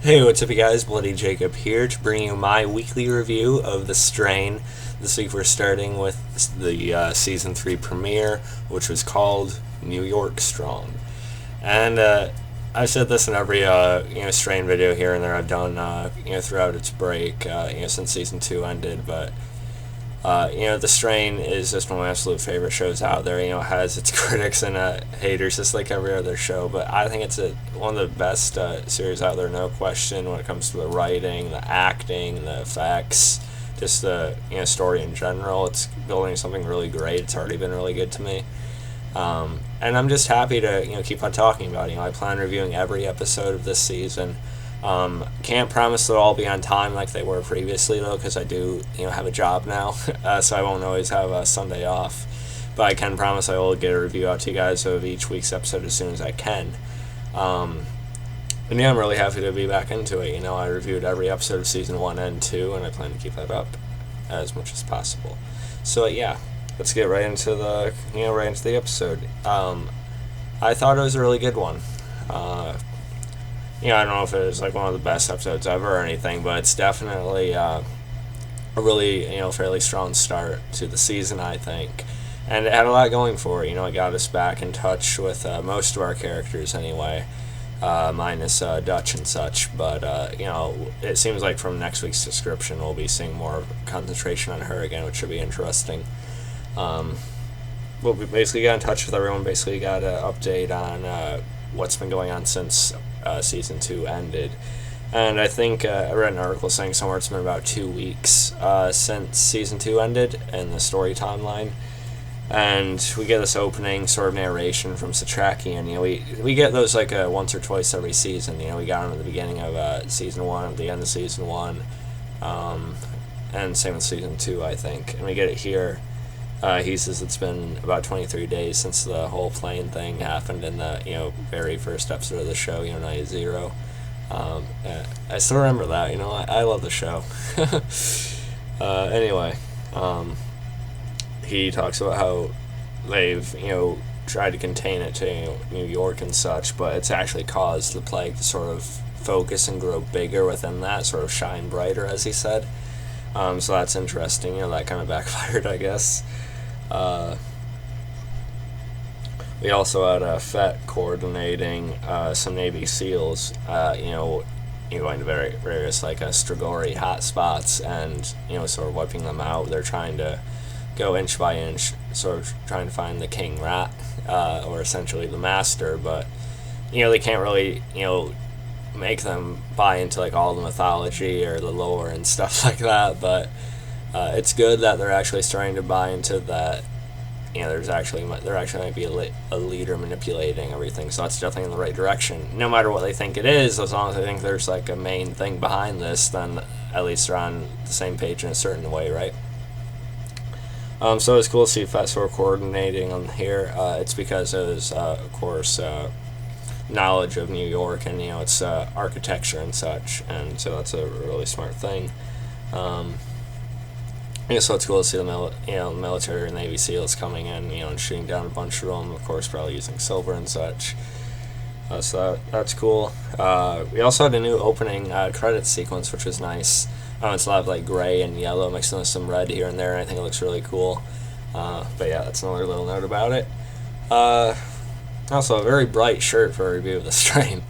Hey, what's up, you guys? Bloody Jacob here to bring you my weekly review of The Strain. This week we're starting with the season 3 premiere, which was called New York Strong. And I've said this in every Strain video here and there I've done throughout its break since season 2 ended, but The Strain is just one of my absolute favorite shows out there. It has its critics and haters, just like every other show. But I think it's one of the best series out there, no question, when it comes to the writing, the acting, the effects, just the story in general. It's building something really great. It's already been really good to me. And I'm just happy to keep on talking about it. I plan on reviewing every episode of this season. Can't promise they'll all be on time like they were previously, though, because I do have a job now, so I won't always have a Sunday off. But I can promise I will get a review out to you guys of each week's episode as soon as I can. And I'm really happy to be back into it. I reviewed every episode of season 1 and 2, and I plan to keep that up as much as possible. So yeah, let's get right into the episode. I thought it was a really good one. I don't know if it was like one of the best episodes ever or anything, but it's definitely a really fairly strong start to the season, I think. And it had a lot going for it. It got us back in touch with most of our characters anyway, minus Dutch and such. But it seems like from next week's description we'll be seeing more concentration on her again, which should be interesting. We basically got in touch with everyone. Basically got an update on what's been going on since season 2 ended. And I think I read an article saying somewhere it's been about 2 weeks since season 2 ended in the story timeline. And we get this opening sort of narration from Setrakian. We get those like once or twice every season. We got them at the beginning of season 1, at the end of season 1, and same with season 2, I think. And we get it here. He says it's been about 23 days since the whole plane thing happened in the very first episode of the show, Night Zero. I still remember that. I love the show. Anyway, he talks about how they've tried to contain it to New York and such, but it's actually caused the plague to sort of focus and grow bigger within that, sort of shine brighter, as he said. So that's interesting. That kind of backfired, I guess. We also had Fet coordinating some Navy SEALs, going to various like strigori hotspots and sort of wiping them out. They're trying to go inch by inch, sort of trying to find the king rat, or essentially the master, but they can't really make them buy into like all the mythology or the lore and stuff like that. But it's good that they're actually starting to buy into that. There actually might be a leader manipulating everything, so that's definitely in the right direction. No matter what they think it is, as long as they think there's like a main thing behind this, then at least they're on the same page in a certain way, right? So it's cool to see Fet sort of coordinating on here. It's because of his, of course, knowledge of New York and its architecture and such, and so that's a really smart thing. So it's cool to see the military and Navy SEALs coming in, and shooting down a bunch of them. Of course, probably using silver and such. So that's cool. We also had a new opening credits sequence, which was nice. It's a lot of like gray and yellow mixed in with some red here and there, and I think it looks really cool. But yeah, that's another little note about it. Also, a very bright shirt for a review of The Strain.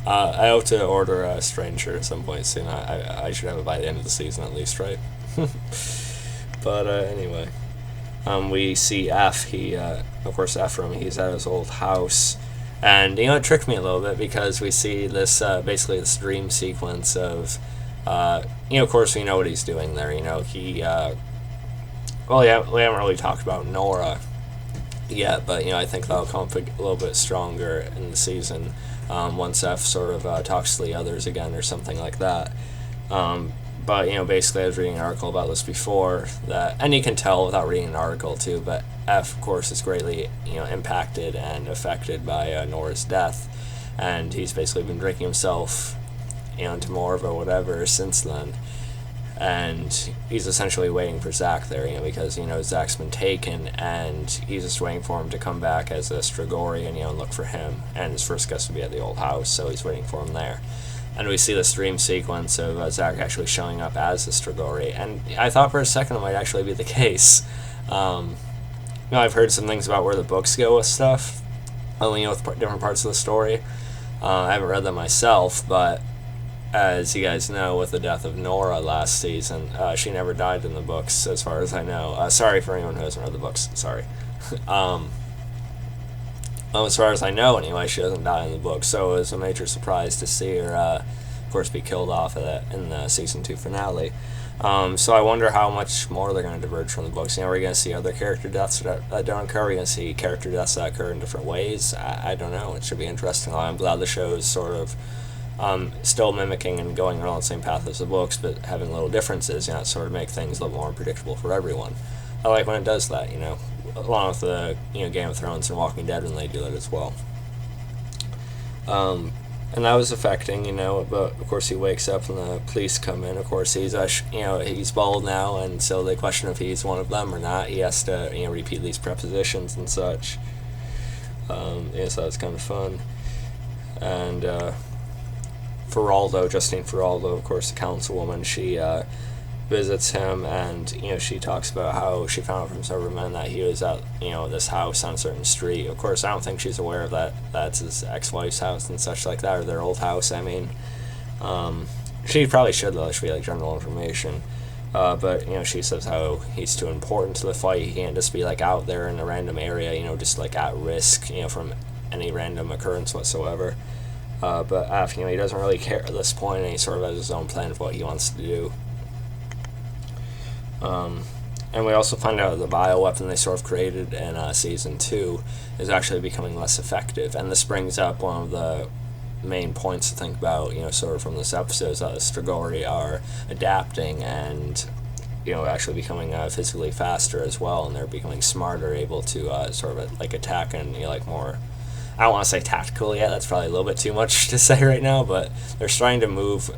I hope to order a Strain shirt at some point soon. I should have it by the end of the season at least, right? But anyway, we see F. Of course, Ephraim, he's at his old house. And, it tricked me a little bit because we see this, basically this dream sequence of, of course we know what he's doing there. We haven't really talked about Nora yet, but, I think that'll come up a little bit stronger in the season, once F sort of talks to the others again or something like that. But, basically I was reading an article about this before, and you can tell without reading an article too, but F, of course, is greatly, impacted and affected by Nora's death, and he's basically been drinking himself, into more of a whatever since then, and he's essentially waiting for Zach there, because, Zach's been taken, and he's just waiting for him to come back as a strigori and, look for him, and his first guest will be at the old house, so he's waiting for him there. and we see this dream sequence of Zach actually showing up as a strigori, and I thought for a second it might actually be the case. I've heard some things about where the books go with stuff, with different parts of the story. I haven't read them myself, but as you guys know, with the death of Nora last season, she never died in the books, as far as I know. Sorry for anyone who hasn't read the books. Sorry. As far as I know, anyway, she doesn't die in the book, so it was a major surprise to see her, of course, be killed off in the season 2 finale. So I wonder how much more they're going to diverge from the books. Are we going to see other character deaths that don't occur? Are we going to see character deaths that occur in different ways? I don't know. It should be interesting. I'm glad the show is sort of still mimicking and going along the same path as the books, but having little differences, sort of make things a little more unpredictable for everyone. I like when it does that, along with the Game of Thrones and Walking Dead when they do that as well. And that was affecting, but of course he wakes up and the police come in. Of course he's bald now, and so they question if he's one of them or not. He has to, repeat these prepositions and such. So that's kind of fun. And Justine Feraldo, of course, the councilwoman, she visits him, and she talks about how she found out from several men that he was at this house on a certain street. Of course, I don't think she's aware of that. That's his ex-wife's house and such like that, or their old house. I mean, she probably should, though. It should be like general information. But she says how he's too important to the fight. He can't just be like out there in a random area, just like at risk, from any random occurrence whatsoever. But after, he doesn't really care at this point, and he sort of has his own plan of what he wants to do. And we also find out the bioweapon they sort of created in season 2 is actually becoming less effective, and this brings up one of the main points to think about, sort of from this episode, is that the strigori are adapting and, actually becoming physically faster as well, and they're becoming smarter, able to sort of like attack and more. I don't want to say tactical yet. That's probably a little bit too much to say right now, but they're starting to move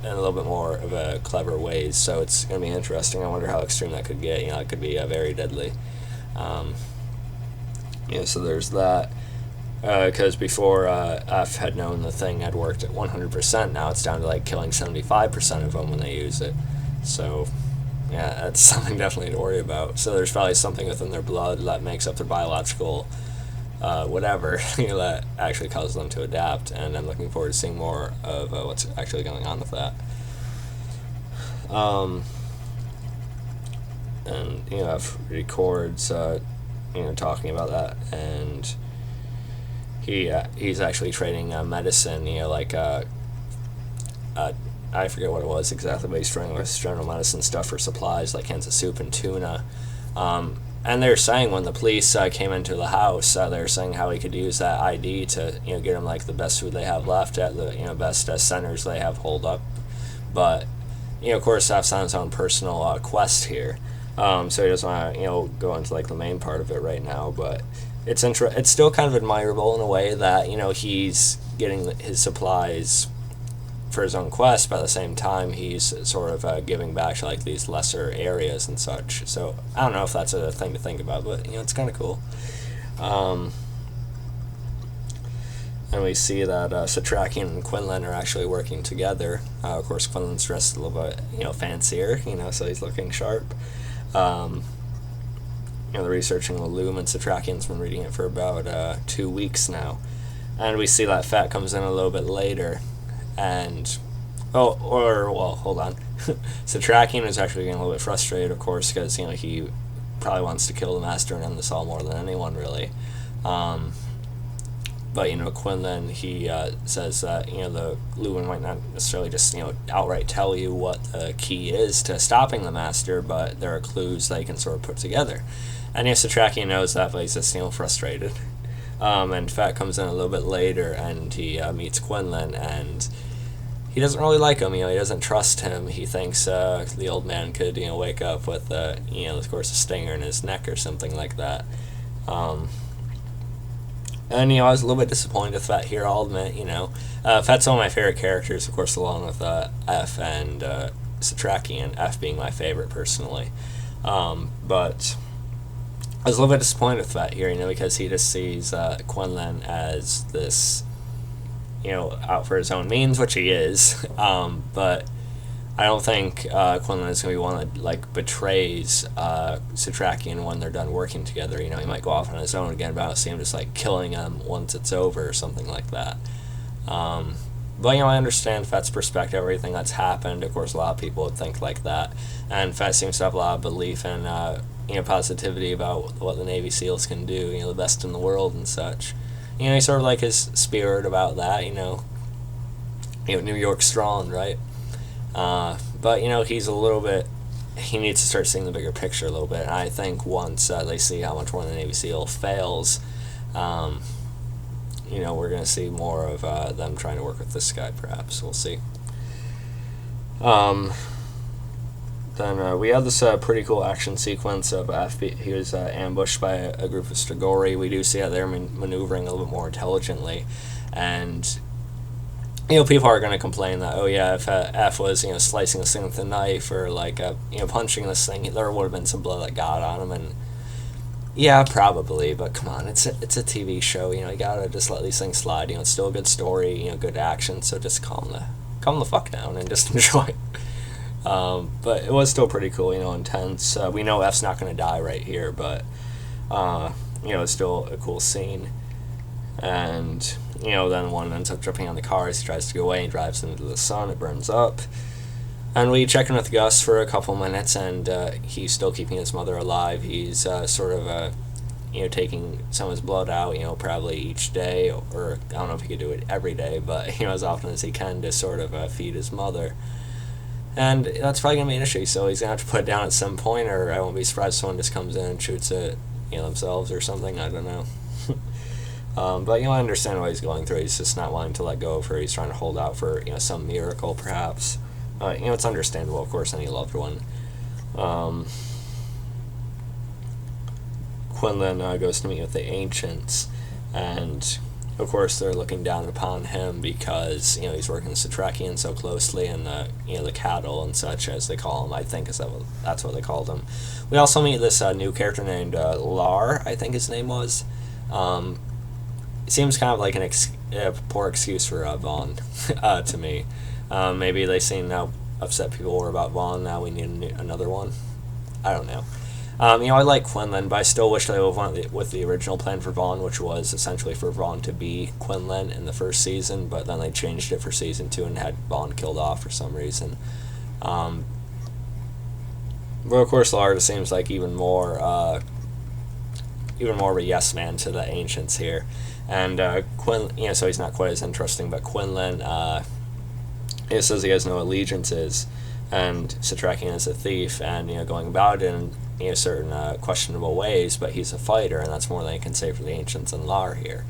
in a little bit more of a clever ways, so it's going to be interesting. I wonder how extreme that could get. It could be very deadly. So there's that. Because before F had known the thing had worked at 100%, now it's down to like killing 75% of them when they use it. So yeah, that's something definitely to worry about. So there's probably something within their blood that makes up their biological whatever, that actually causes them to adapt, and I'm looking forward to seeing more of what's actually going on with that. And F records talking about that, and he's actually trading medicine, I forget what it was exactly, but he's trading with general medicine stuff for supplies like cans of soup and tuna. And they're saying when the police came into the house, they're saying how he could use that ID to get him like the best food they have left at the best centers they have holed up. But of course, F's on his own personal quest here, so he doesn't want to go into like the main part of it right now. But it's still kind of admirable in a way that he's getting his supplies for his own quest, but at the same time he's sort of giving back to like these lesser areas and such. So I don't know if that's a thing to think about, but it's kind of cool. And we see that Setrakian and Quinlan are actually working together. Of course, Quinlan's dressed a little bit fancier, so he's looking sharp. They're researching the Lumen. Setrakian's been reading it for about 2 weeks now, and we see that Fet comes in a little bit later. And hold on. Setrakian is actually getting a little bit frustrated, of course, because he probably wants to kill the master and end this all more than anyone, really. But Quinlan, he says that the Lumen might not necessarily just outright tell you what the key is to stopping the master, but there are clues that you can sort of put together. And Setrakian knows that, but he's just frustrated. And Fet comes in a little bit later, and he meets Quinlan, and he doesn't really like him. He doesn't trust him. He thinks the old man could wake up with of course, a stinger in his neck or something like that. And I was a little bit disappointed with Fet here, I'll admit. Fet's one of my favorite characters, of course, along with F and Setrakian, F being my favorite personally. But I was a little bit disappointed with that here, because he just sees Quinlan as this, out for his own means, which he is. But I don't think Quinlan is going to be one that betrays Setrakian when they're done working together. He might go off on his own again, but I don't see him just killing him once it's over or something like that. But I understand Fet's perspective, everything that's happened. Of course, a lot of people would think like that, and Fet seems to have a lot of belief in positivity about what the Navy SEALs can do. The best in the world and such. He's sort of his spirit about that. New York strong, right? But he's a little bit. He needs to start seeing the bigger picture a little bit. And I think once they see how much one of the Navy SEAL fails, we're going to see more of them trying to work with this guy. Perhaps we'll see. Then we have this pretty cool action sequence of he was ambushed by a group of strigori. We do see how they're maneuvering a little bit more intelligently, and people are going to complain that, oh yeah, if F was slicing this thing with a knife or punching this thing, there would have been some blood that got on him, and yeah, probably, but come on, it's a TV show. You gotta just let these things slide. It's still a good story, good action, so just calm the fuck down and just enjoy it. But it was still pretty cool, intense. We know F's not going to die right here, but, it's still a cool scene. And, then one ends up jumping on the car as he tries to go away and drives into the sun. It burns up. And we check in with Gus for a couple minutes, and he's still keeping his mother alive. He's taking some of his blood out, probably each day, or I don't know if he could do it every day, but, as often as he can to sort of feed his mother. And that's probably going to be an issue, so he's going to have to put it down at some point, or I won't be surprised if someone just comes in and shoots it, themselves or something, I don't know. But, I understand what he's going through. He's just not wanting to let go of her. He's trying to hold out for, some miracle, perhaps. It's understandable, of course, any loved one. Quinlan goes to meet with the ancients, and of course they're looking down upon him because he's working the Setrakian so closely, and the cattle and such, as they call him. I think that's what they called him. We also meet this new character named Lar, I think his name was. It seems kind of like a poor excuse for Vaughn to me. Maybe they seen how upset people were about Vaughn. Now we need another one. I don't know. I like Quinlan, but I still wish they would have went with the original plan for Vaughn, which was essentially for Vaughn to be Quinlan in the first season, but then they changed it for season 2 and had Vaughn killed off for some reason. But of course, Lara seems like even more of a yes man to the ancients here, and Quinlan, so he's not quite as interesting. But Quinlan, it says he has no allegiances, and Setrakian is a thief, and going about it in certain questionable ways, but he's a fighter, and that's more than I can say for the ancients and Lar here.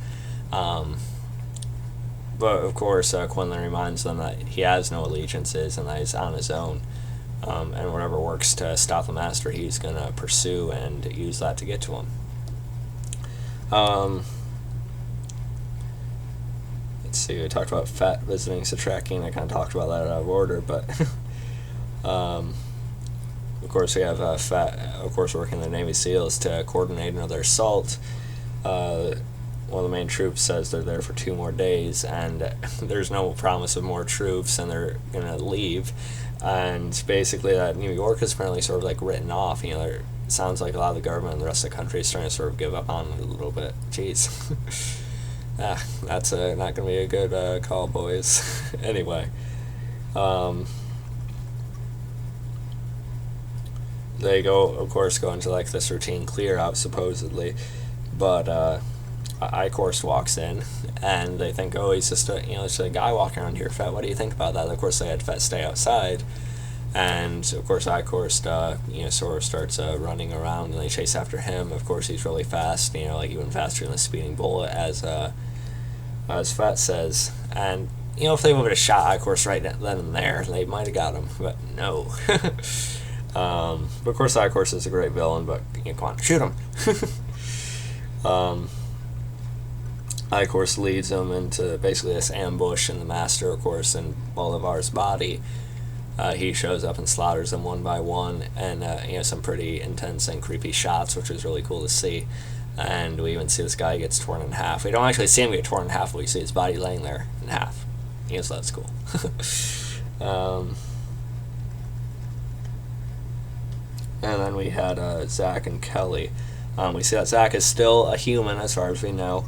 But of course, Quinlan reminds them that he has no allegiances and that he's on his own, and whatever works to stop the master, he's going to pursue and use that to get to him. Let's see, we talked about Fet visiting Setrakian. I kind of talked about that out of order, but of course we have Fet, of course, working the Navy SEALs to coordinate another assault. One of the main troops says they're there for 2 more days, and there's no promise of more troops, and they're going to leave. And basically that New York is apparently sort of written off. It sounds like a lot of the government and the rest of the country is trying to sort of give up on it a little bit. Jeez. That's not going to be a good call, boys. Anyway. They of course, go into this routine clear out, supposedly, but Eichorst walks in, and they think, oh, he's just it's a guy walking around here, Fet. What do you think about that? Of course, they had Fet stay outside, and of course, Eichorst, sort of starts running around, and they chase after him. Of course, he's really fast, even faster than a speeding bullet, as Fet says. And if they would have shot Eichorst right then and there, they might have got him, but no. But of course, Eichorst is a great villain, but come on, shoot him. Eichorst leads them into basically this ambush, and the master, of course, in Bolivar's body, he shows up and slaughters them one by one, and some pretty intense and creepy shots, which is really cool to see. And we even see this guy gets torn in half. We don't actually see him get torn in half, but we see his body laying there, in half. So that's cool. And then we had Zach and Kelly. We see that Zach is still a human as far as we know.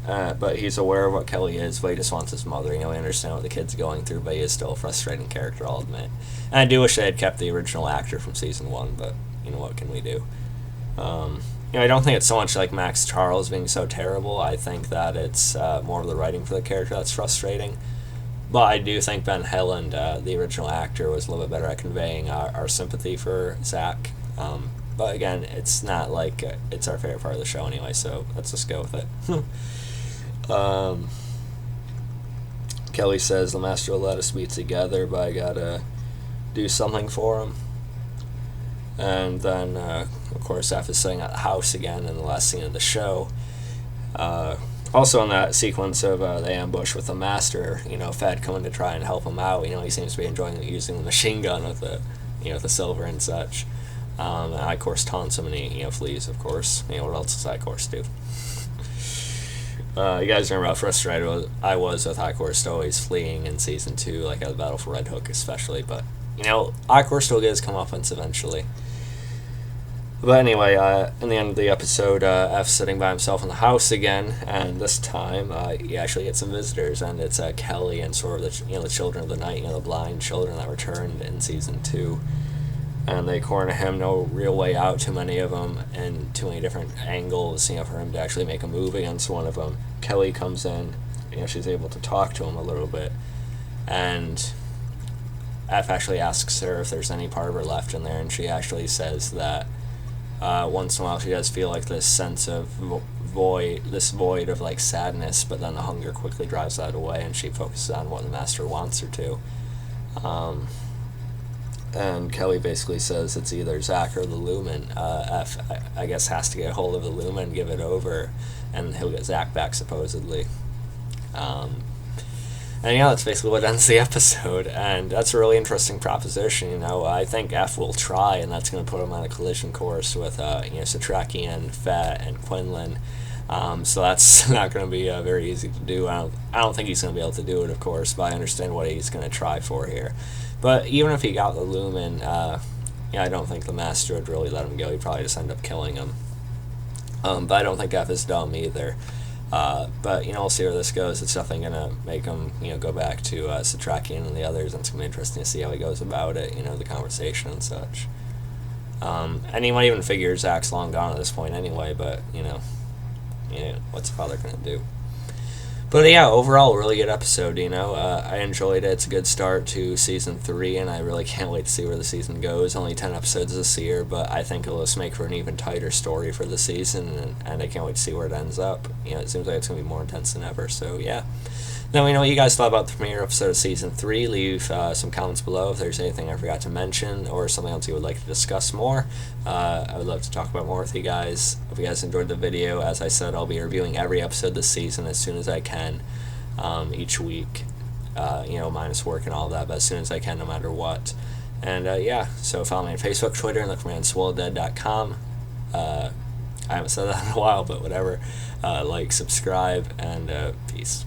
But he's aware of what Kelly is, but he just wants his mother. We understand what the kid's going through, but he is still a frustrating character, I'll admit. And I do wish they had kept the original actor from season 1, but, what can we do? I don't think it's so much like Max Charles being so terrible. I think that it's more of the writing for the character that's frustrating. But I do think Ben Helland, the original actor, was a little bit better at conveying our sympathy for Zach. But again, it's not like it's our favorite part of the show anyway, so let's just go with it. Kelly says the master will let us be together, but I gotta do something for him. And then, of course, F is sitting at the house again in the last scene of the show. Also in that sequence of the ambush with the master, Fet coming to try and help him out. He seems to be enjoying using the machine gun with the, the silver and such. And Eichorst taunts him and he, flees, of course. What else does Eichorst do? You guys remember how frustrated I was with Eichorst always fleeing in season 2, like at the Battle for Red Hook especially. But, Eichorst will get his comeuppance eventually. But anyway, in the end of the episode, F's sitting by himself in the house again, and this time he actually gets some visitors, and it's Kelly and sort of the children of the night, the blind children that returned in season 2, and they corner him, no real way out, too many of them, and too many different angles, for him to actually make a move against one of them. Kelly comes in, she's able to talk to him a little bit, and F actually asks her if there's any part of her left in there, and she actually says that once in a while she does feel like this sense of void of like sadness, but then the hunger quickly drives that away and she focuses on what the master wants her to. And Kelly basically says it's either Zach or the Lumen. F, I guess, has to get a hold of the Lumen, give it over, and he'll get Zach back supposedly. And that's basically what ends the episode, and that's a really interesting proposition. I think F will try, and that's going to put him on a collision course with Setrakian, Fet, and Quinlan. So that's not going to be very easy to do. I don't think he's going to be able to do it, of course, but I understand what he's going to try for here. But even if he got the Lumen, I don't think the master would really let him go. He'd probably just end up killing him. But I don't think F is dumb either. But we'll see where this goes. It's definitely gonna make him go back to Setrakian and the others, and it's gonna be interesting to see how he goes about it. The conversation and such. And he might even figure Zach's long gone at this point anyway. But what's the father gonna do? But yeah, overall, really good episode. I enjoyed it. It's a good start to season 3, and I really can't wait to see where the season goes. Only 10 episodes this year, but I think it'll just make for an even tighter story for the season, and I can't wait to see where it ends up. It seems like it's gonna be more intense than ever. So yeah. Let me know what you guys thought about the premiere episode of Season 3. Leave some comments below if there's anything I forgot to mention or something else you would like to discuss more. I would love to talk about more with you guys. If you guys enjoyed the video, as I said, I'll be reviewing every episode this season as soon as I can each week. Minus work and all that, but as soon as I can, no matter what. And so follow me on Facebook, Twitter, and look for me on swoledead.com. I haven't said that in a while, but whatever. Like, subscribe, and peace.